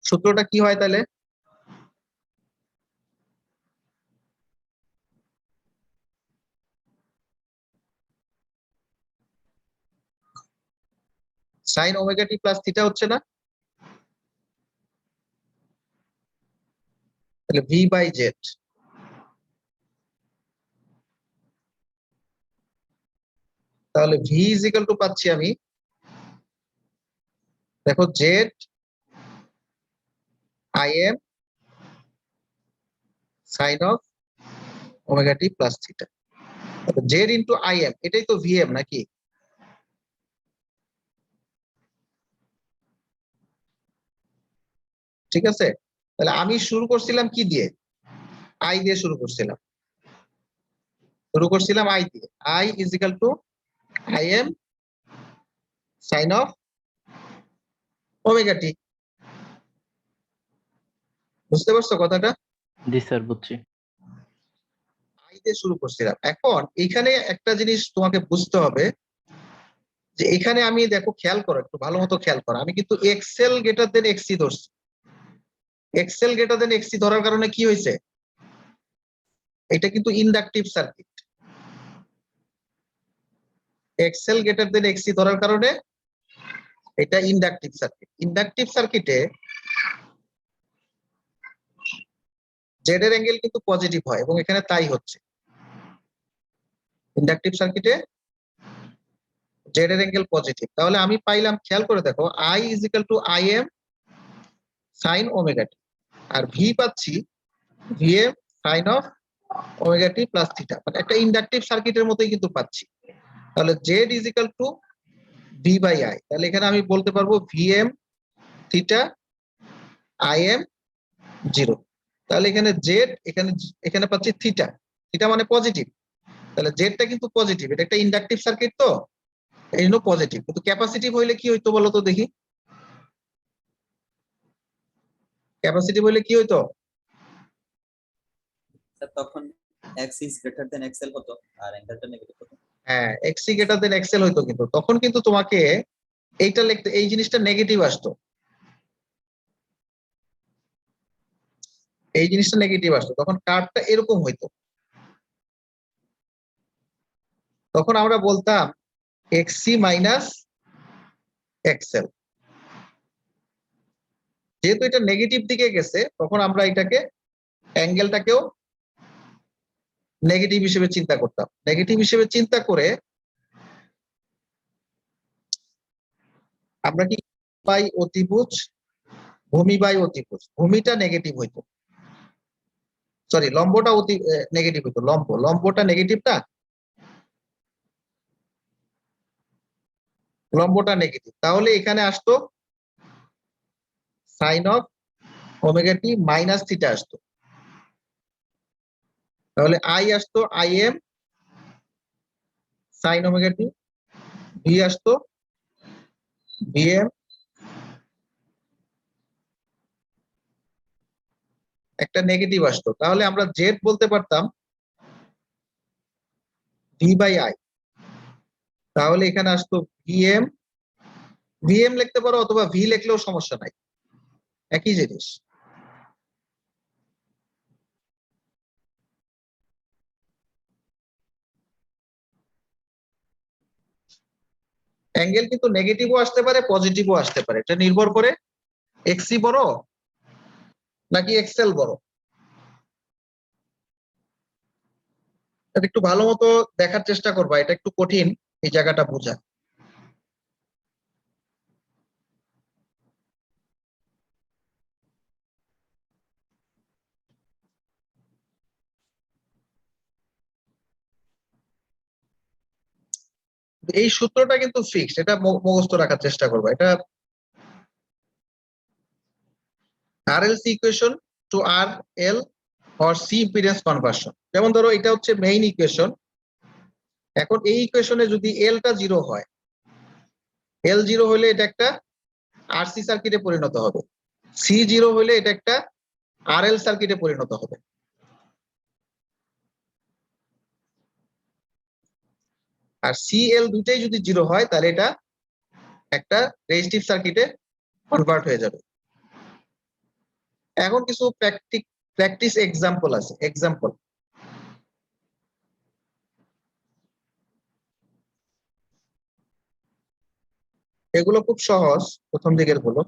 সূত্রটা কি হয় তাহলে? Sine omega T plus theta হচ্ছে না, তাহলে ভি বাই জেড। তাহলে ভি ইজ ইকাল টু পাচ্ছি আমি, দেখো Z I M sine of omega T plus theta, Z into I M, এটাই তো ভিএম নাকি? ঠিক আছে, তাহলে আমি শুরু করছিলাম কি দিয়ে? আই দিয়ে শুরু করছিলাম, আই দিয়ে। I is equal to IM sine of omega T, বুঝতে পারছো কথাটা? জি স্যার বুঝছি। আই দিয়ে শুরু করছিলাম। এখন এখানে একটা জিনিস তোমাকে বুঝতে হবে যে এখানে আমি দেখো খেয়াল করো, একটু ভালো মতো খেয়াল করো, আমি কিন্তু এক্সেল গ্রেটার দেন এক্সি ধরছি। এক্সেল গ্রেটার দেন এক্সি ধরার কারণে কি হয়েছে? এটা কিন্তু inductive circuit. XL greater than XC ধরার কারণে এটা ইন্ডাকটিভ সার্কিট। ইন্ডাকটিভ সার্কিটে জেড এর অ্যাঙ্গেল কিন্তু পজিটিভ হয় এবং এখানে তাই হচ্ছে। ইন্ডাকটিভ সার্কিটে জেড এর অ্যাঙ্গেল পজিটিভ, তাহলে আমি পাইলাম, খেয়াল করে দেখো, I is equal to I M sine omega T, আর ভি পাচ্ছি V M sine of omega T plus theta, মানে একটা ইন্ডাকটিভ সার্কিটের মতোই কিন্তু পাচ্ছি। তাহলে Z is equal to V by I, তাহলে এখানে আমি বলতে পারবো V M theta I M zero. তাহলে এখানে জেড, এখানে পাচ্ছি থিটা, থিটা মানে পজিটিভ, তাহলে জেডটা কিন্তু পজিটিভ, এটা একটা ইন্ডাকটিভ সার্কিট তো এই জন্য পজিটিভ। কিন্তু ক্যাপাসিটিভ হইলে কি হইতো বলো তো দেখি? ক্যাপাসিটিভ হইলে কি হইতো? স্যার তখন x is greater than xl হতো আর অ্যাঙ্গেলটা নেগেটিভ হতো। হ্যাঁ, এক্সি গ্রেটার দেন এক্সেল হইতো, কিন্তু তখন কিন্তু তোমাকে এইটা লিখতে, এই জিনিসটা নেগেটিভ আসতো, এই জিনিসটা নেগেটিভ আসতো, তখন কার্ভটা এরকম হইতো। তখন আমরা বলতাম এক্সি মাইনাস এক্সেল। যেহেতু এটা নেগেটিভ দিকে গেছে, তখন আমরা এটাকে অ্যাঙ্গেলটাকেও নেগেটিভ হিসেবে চিন্তা করতাম। নেগেটিভ হিসেবে চিন্তা করে আমরা কি বাই অতিভুজ, ভূমি বাই অতিভুজ, ভূমিটা নেগেটিভ হইতো, সরি লম্বটা নেগেটিভ হইতো, লম্বটা নেগেটিভ না, লম্বটা নেগেটিভ, তাহলে এখানে আসতো sine of omega T minus theta আসতো, তাহলে আই আসতো I M sine omega T, V আসতো ভি এম একটা নেগেটিভ আসতো, তাহলে আমরা জেড বলতে পারতাম ভি বাই আই, তাহলে এখানে আসতো ভিএম, ভিএম লিখতে পারো অথবা ভি লিখলেও সমস্যা নাই, একই জিনিস। অ্যাঙ্গেল কিন্তু নেগেটিভও আসতে পারে পজিটিভও আসতে পারে, এটা নির্ভর করে এক্সি বড় নাকি এক্সেল বড়। এটা একটু ভালো মতো দেখার চেষ্টা করবা, এটা একটু কঠিন এই জায়গাটা বোঝা। এই সূত্রটা কিন্তু ফিক্সড, এটা মুখস্থ রাখার চেষ্টা করবো। এটা RLC equation to RL or C impedance conversion. যেমন ধরো এটা হচ্ছে মেইন ইকুয়েশন, এখন এই ইকুয়েশনে যদি L টা 0 হয়, L 0 হলে এটা একটা RC সার্কিটে পরিণত হবে, C 0 হলে এটা একটা RL সার্কিটে পরিণত হবে। আর CL দুইটাই যদি 0 হয় তাহলে এটা একটা রেজিস্টিভ সার্কিটে কনভার্ট হয়ে যাবে। এখন কিছু প্র্যাকটিস এক্সাম্পল আছে। এক্সাম্পল, এগুলো খুব সহজ, প্রথম দিকের গুলো।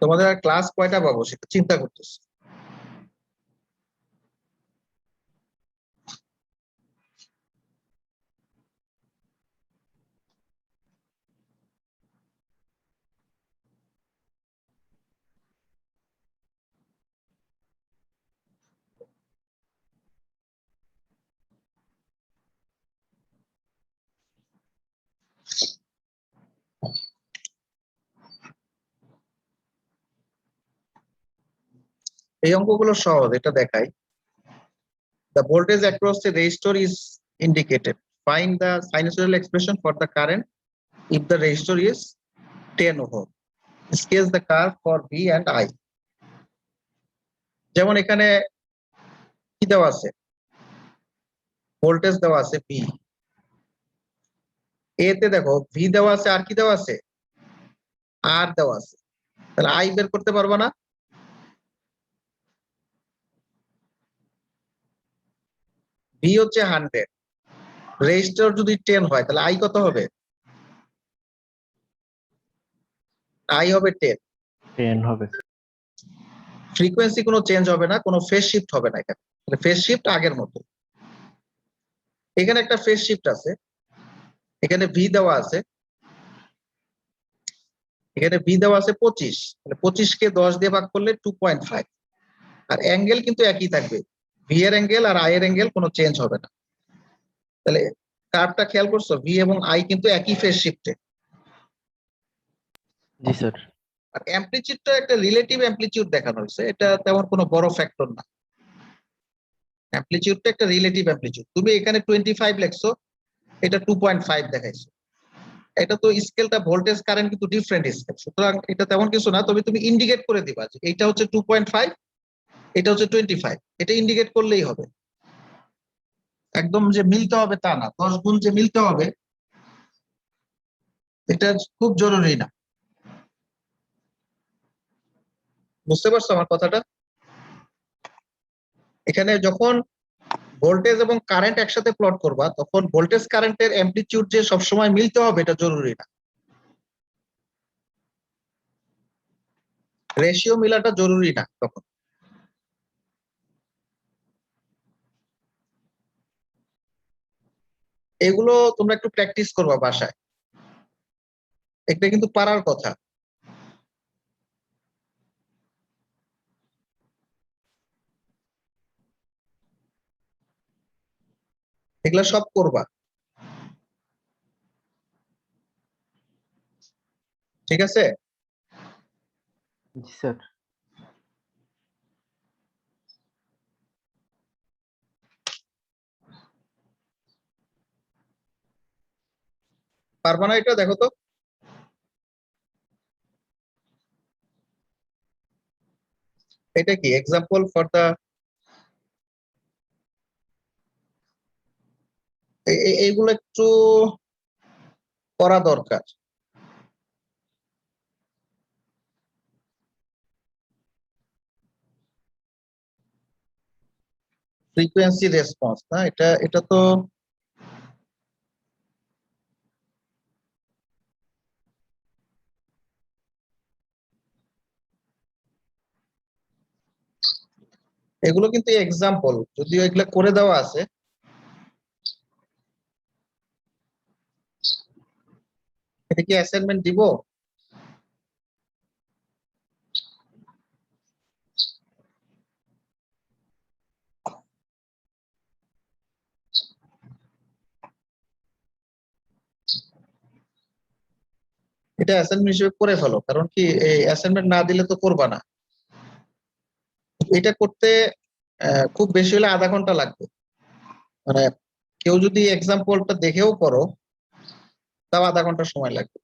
তোমাদের আর ক্লাস কয়টা পাবো সেটা চিন্তা করতেছি। এই অঙ্কগুলো সহজ, এটা দেখাই। The voltage across the resistor is indicated. Find the sinusoidal expression for the current if the resistor is 10 ohm. Sketch the curve for V and I. যেমন এখানে কি দেওয়া আছে, ভোল্টেজ দেওয়া আছে V, এতে দেখো V দেওয়া আছে আর কি দেওয়া আছে, R দেওয়া আছে, তাহলে I বের করতে পারবো না? V হচ্ছে 100, রেজিস্টর যদি 10 হয় তাহলে I কত হবে? I হবে 10। 10 হবে। ফ্রিকোয়েন্সি কোনো চেঞ্জ হবে না, কোনো ফেজ শিফট হবে না এখানে, ফেজ শিফট আগের মতো। এখানে একটা ফেজ শিফট আছে, এখানে V দেওয়া আছে, এখানে V দেওয়া আছে 25, তাহলে 25 কে 10 দিয়ে ভাগ করলে 2.5, আর অ্যাঙ্গেল কিন্তু একই থাকবে, V এর অ্যাঙ্গেল আর I এর অ্যাঙ্গেল কোনো চেঞ্জ হবে না। তাহলে কার্ভটা খেয়াল করছো, V এবং I কিন্তু একই ফেজ শিফটে। জি স্যার। আর অ্যামপ্লিটিউডটা একটা রিলেটিভ অ্যামপ্লিটিউড দেখানো হয়েছে, এটা তেমন কোনো বড় ফ্যাক্টর না। অ্যামপ্লিটিউডটা একটা রিলেটিভ অ্যামপ্লিটিউড, তুমি এখানে 25 লেখছো, এটা 2.5 দেখাইছো। এটা তো স্কেলটা ভোল্টেজ কারেন্ট কিন্তু ডিফারেন্ট স্কেল, সুতরাং এটা তেমন কিছু না, তবে তুমি ইন্ডিকেট করে দিবা যে এটা হচ্ছে 2.5, এটা হচ্ছে 25, এটা ইন্ডিকেট করলেই হবে। একদম যে মিলতে হবে তা না, 10 গুণ যে মিলতে হবে এটা খুব জরুরি না। বুঝতে পারছো আমার কথাটা? এখানে যখন ভোল্টেজ এবং কারেন্ট একসাথে প্লট করবা তখন ভোল্টেজ কারেন্টের অ্যামপ্লিটিউড যে সবসময় মিলতে হবে এটা জরুরি না, রেশিও মিলাটা জরুরি না তখন। এগুলো তোমরা একটু প্র্যাকটিস করবা বাসায়, এটা কিন্তু পারার কথা। এগুলা সব করবা, ঠিক আছে? জি স্যার। পারবা না এটা? দেখো তো, এটা কি এক্সাম্পল ফর দা, এইগুলো একটু করা দরকার। ফ্রিকোয়েন্সি রেসপন্স না, এটা এটা তো এগুলো কিন্তু এক্সাম্পল, যদিও এগুলো করে দেওয়া আছে। এটা কি অ্যাসাইনমেন্ট দিব? এটা অ্যাসাইনমেন্ট হিসেবে করে ফেলো, কারণ কি এই অ্যাসাইনমেন্ট না দিলে তো করবা না। এটা করতে খুব বেশি হলে আধা ঘন্টা লাগবে। মানে কেউ যদি এক্সাম্পলটা দেখেও করো তাও আধা ঘন্টা সময় লাগবে।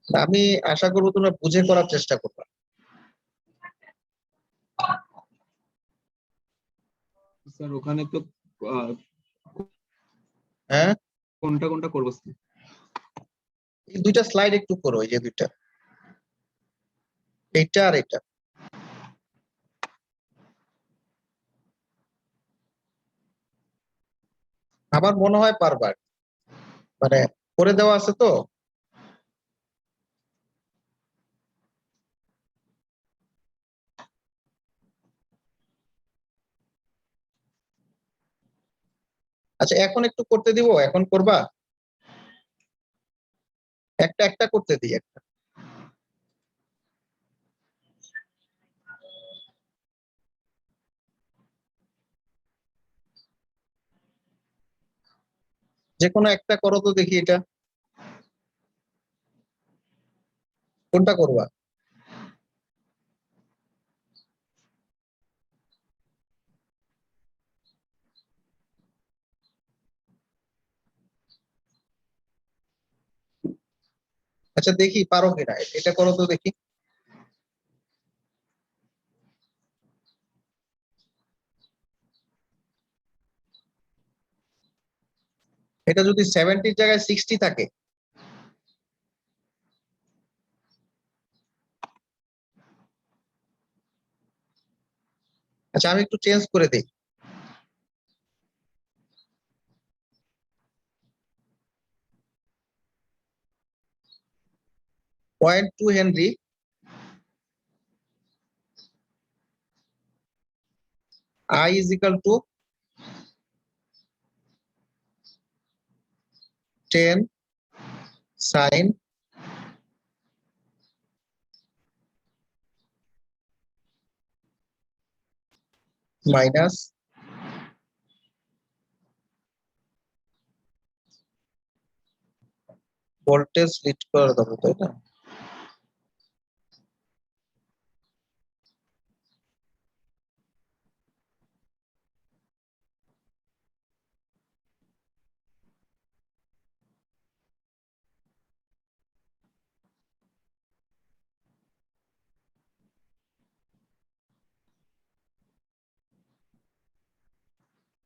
আমি আশা করবো তোমরা বুঝে করার চেষ্টা করবে। স্যার ওখানে তো আহ, হ্যাঁ, কোনটা কোনটা করবো স্যার? এই দুইটা স্লাইড একটু করো, এই যে দুইটা, এইটা আর এটা। আমার মনে হয় পারবার, মানে করে দেওয়া আছে তো। আচ্ছা এখন একটু করতে দিব, এখন করবা? একটা একটা করতে দিই একটা। যে কোনো একটা করো তো দেখি, এটা কোনটা করবা? আচ্ছা দেখি পারো কিনা, এটা করো তো দেখি। এটা যদি 70 জায়গায় 60 থাকে, আচ্ছা আমি একটু চেঞ্জ করে দিই। 0.2 henry I is equal to 10 sin minus voltage lead করে দেবো, তাই না?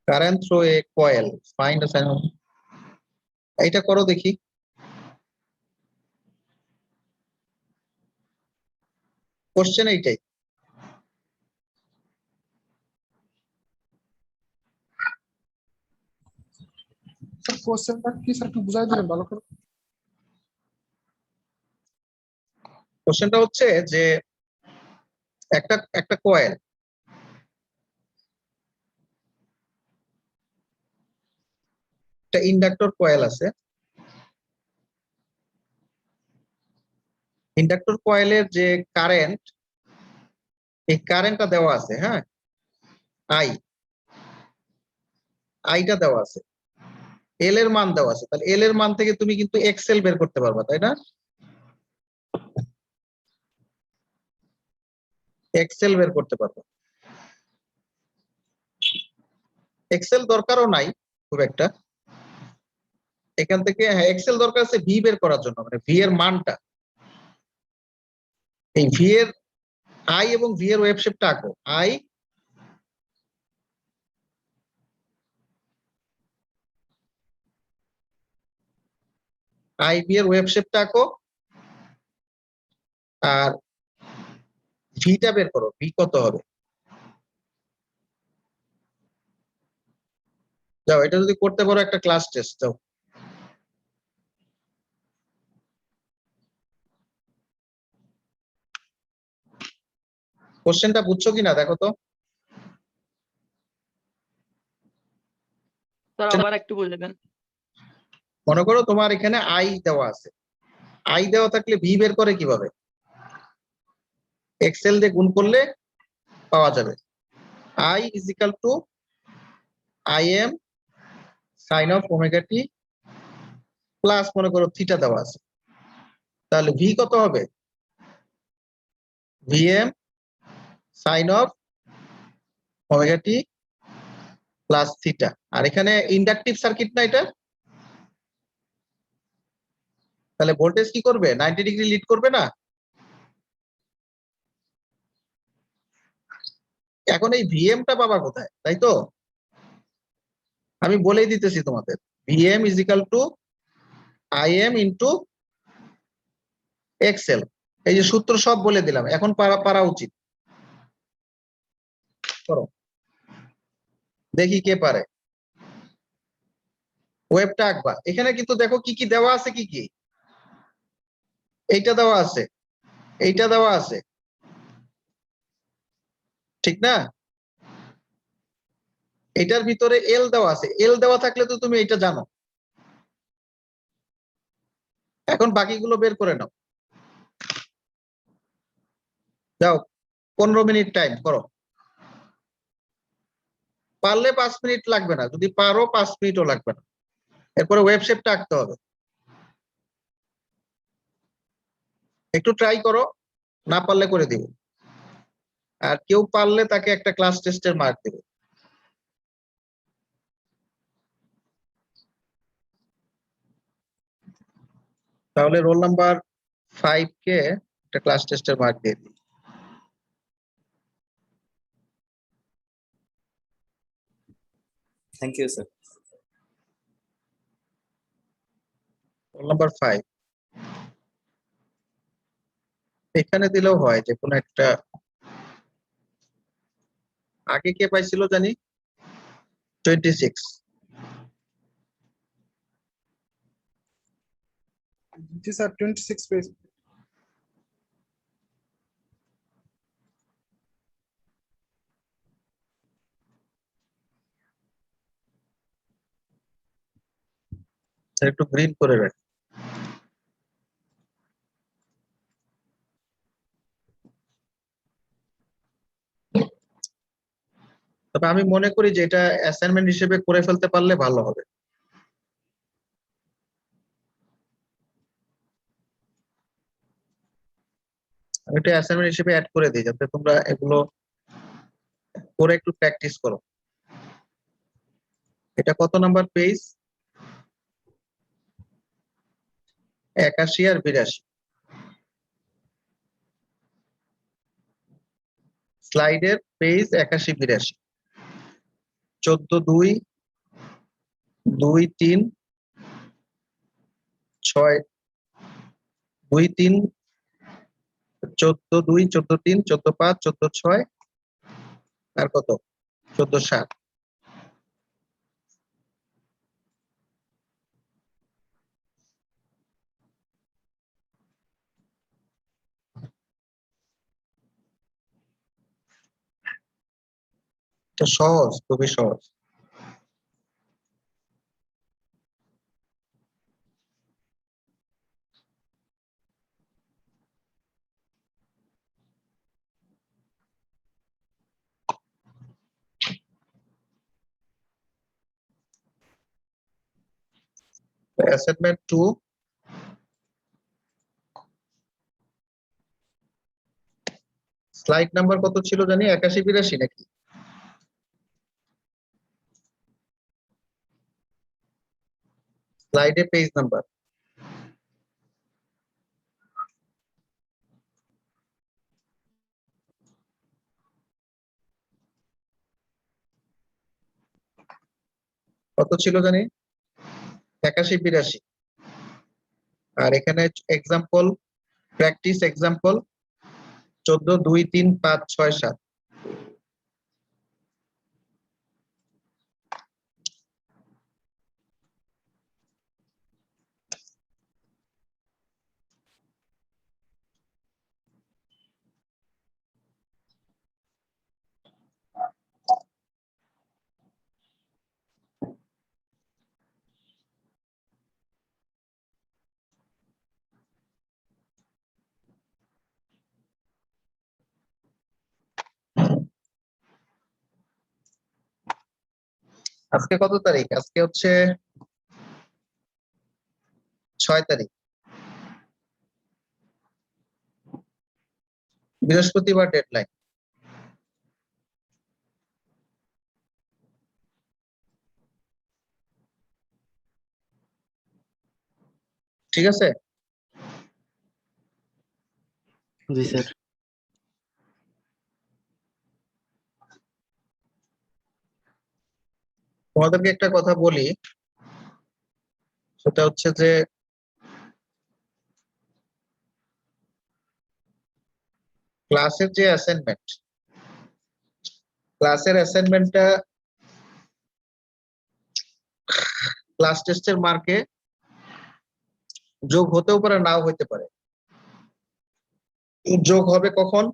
Current through a coil, find the sine. এইটা করো দেখি। কোশ্চেন এইটাই। স্যার কোশ্চেনটা কি স্যার একটু বুঝাই দিবেন ভালো করে? কোশ্চেনটা হচ্ছে যে একটা একটা কয়েল, একটা ইন্ডাক্টর কয়েল আছে। ইন্ডাক্টর কয়েলের যে কারেন্ট, এই কারেন্টটা দেওয়া আছে, হ্যাঁ, আই, আইটা দেওয়া আছে, এল এর মান দেওয়া আছে। তাহলে এল এর মান থেকে তুমি কিন্তু এক্সেল বের করতে পারবা, তাই না? এক্সেল বের করতে পারবা। এক্সেল দরকারও নাই খুব একটা। এখান থেকে হ্যাঁ এক্সেল দরকার আছে ভি বের করার জন্য, মানে ভি এর মানটা। এই ভি এর আই এবং ভি এর ওয়েভ শেপটা আঁকো। আই আই ভি এর ওয়েভ শেপটা আঁকো, আর ভিটা বের করো, ভি কত হবে। যাও এটা যদি করতে পারো একটা ক্লাস টেস্ট যাও। কোশ্চেনটা বুঝছো কিনা দেখো তো। স্যার আবার একটু বলে দেন। মনে করো তোমার এখানে আই দেওয়া আছে, আই দেওয়া থাকলে ভি বের করে কিভাবে? এক্সেল দিয়ে গুণ করলে পাওয়া যাবে। I is equal to I M sine of omega T plus মনে করো থিটা দেওয়া আছে, তাহলে ভি কত হবে? VM sine of omega T plus theta. আর এখানে ইন্ডাকটিভ সার্কিট না এটা, তাহলে ভোল্টেজ কি করবে? 90 ডিগ্রি লিড করবে না? এখন এই ভিএমটা পাবা কোথায়, তাই তো? আমি বলেই দিতেছি তোমাদের, V M is equal to I M into X L. এই যে সূত্র সব বলে দিলাম, এখন পারা উচিত। করো, দেখি কে পারে। ওয়েবটা আঁকবা। এখানে কিন্তু দেখো কি কি দেওয়া আছে, কি কি এইটা দেওয়া আছে, এইটা দেওয়া আছে, ঠিক না? এটার ভিতরে এল দেওয়া আছে, এল দেওয়া থাকলে তো তুমি এটা জানো। এখন বাকিগুলো বের করে নাও। যাও 15 মিনিট টাইম করো, পারলে 5 মিনিট লাগবে না, যদি পারো 5 মিনিটও লাগবে না। এরপরে ওয়েব শেপটা আঁকতে হবে, একটু ট্রাই করো, না পারলে করে দিব। আর কেউ পারলে তাকে একটা ক্লাস টেস্টের মার্ক দেবে। তাহলে রোল নাম্বার 5 কে একটা ক্লাস টেস্টের মার্ক দিয়ে দিই। Thank you sir. Roll number 5 এখানে দিলেও হয়, যে কোনো একটা। আগে কে পাইছিল জানি? 26। জি স্যার 26 পেজ। একটু গ্রিন করে রাখ। তবে আমি মনে করি যে এটা অ্যাসাইনমেন্ট হিসেবে করে ফেলতে পারলে ভালো হবে। আমি এটা অ্যাসাইনমেন্ট হিসেবে অ্যাড করে দিই, যাতে তোমরা এগুলো করে একটু প্র্যাকটিস করো। এটা কত নাম্বার পেজ? 81 আর 82। স্লাইডের পেজ 81 82। 14 2 2 3 6 2 3 14 2 14 3 14 5 14 6 আর কত 14 7। তো সহজ, খুবই সহজ। অ্যাসাইনমেন্ট 2 স্লাইড নাম্বার কত ছিল জানি? 81 82 নাকি? স্লাইডে পেজ নাম্বার কত ছিল জানি? 81 82। আর এখানে এক্সাম্পল, প্র্যাকটিস এক্সাম্পল 14 2 3 5 6 7। আজকে কত তারিখ? আজকে হচ্ছে 6 তারিখ, বৃহস্পতিবার ডেডলাইন। ঠিক আছে? জি স্যার। তোমাদেরকে একটা কথা বলি, সেটা হচ্ছে যে ক্লাসের যে অ্যাসাইনমেন্ট, ক্লাসের অ্যাসাইনমেন্টটা ক্লাস টেস্টের মার্কে যোগ হতেও পারে, নাও হতে পারে। যোগ হবে কখন?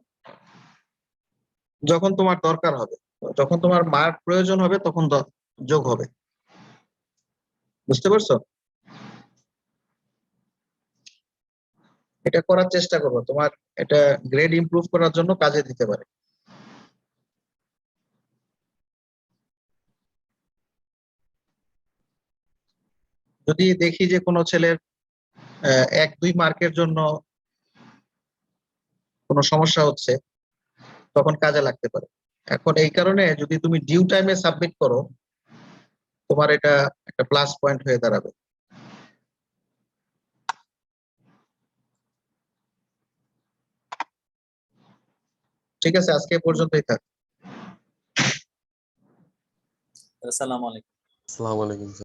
যখন তোমার দরকার হবে, যখন তোমার মার্ক প্রয়োজন হবে তখন যোগ হবে। বুঝতে পারছো? এটা করার চেষ্টা করবো, তোমার এটা গ্রেড ইমপ্রুভ করার জন্য কাজে দিতে পারে। যদি দেখি যে কোনো ছেলের 1-2 মার্কের জন্য কোনো সমস্যা হচ্ছে, তখন কাজে লাগতে পারে। এখন এই কারণে যদি তুমি ডিউ টাইমে সাবমিট করো, তোমার এটা একটা প্লাস পয়েন্ট হয়ে দাঁড়াবে। ঠিক আছে, আজকে এ পর্যন্তই থাক। আসসালামু আলাইকুম। আসসালামু আলাইকুম।